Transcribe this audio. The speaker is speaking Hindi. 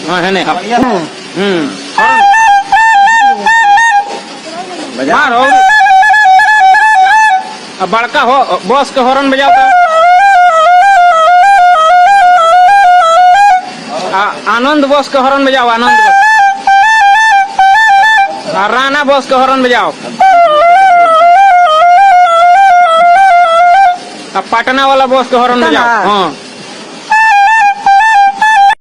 हाँ है नहीं मारो अब बड़का हो बॉस के हॉर्न बजाओ आनंद बॉस के हॉर्न बजाओ आनंद बॉस राणा बॉस के हॉर्न बजाओ पटना वाला बॉस के हॉर्न बजाओ हाँ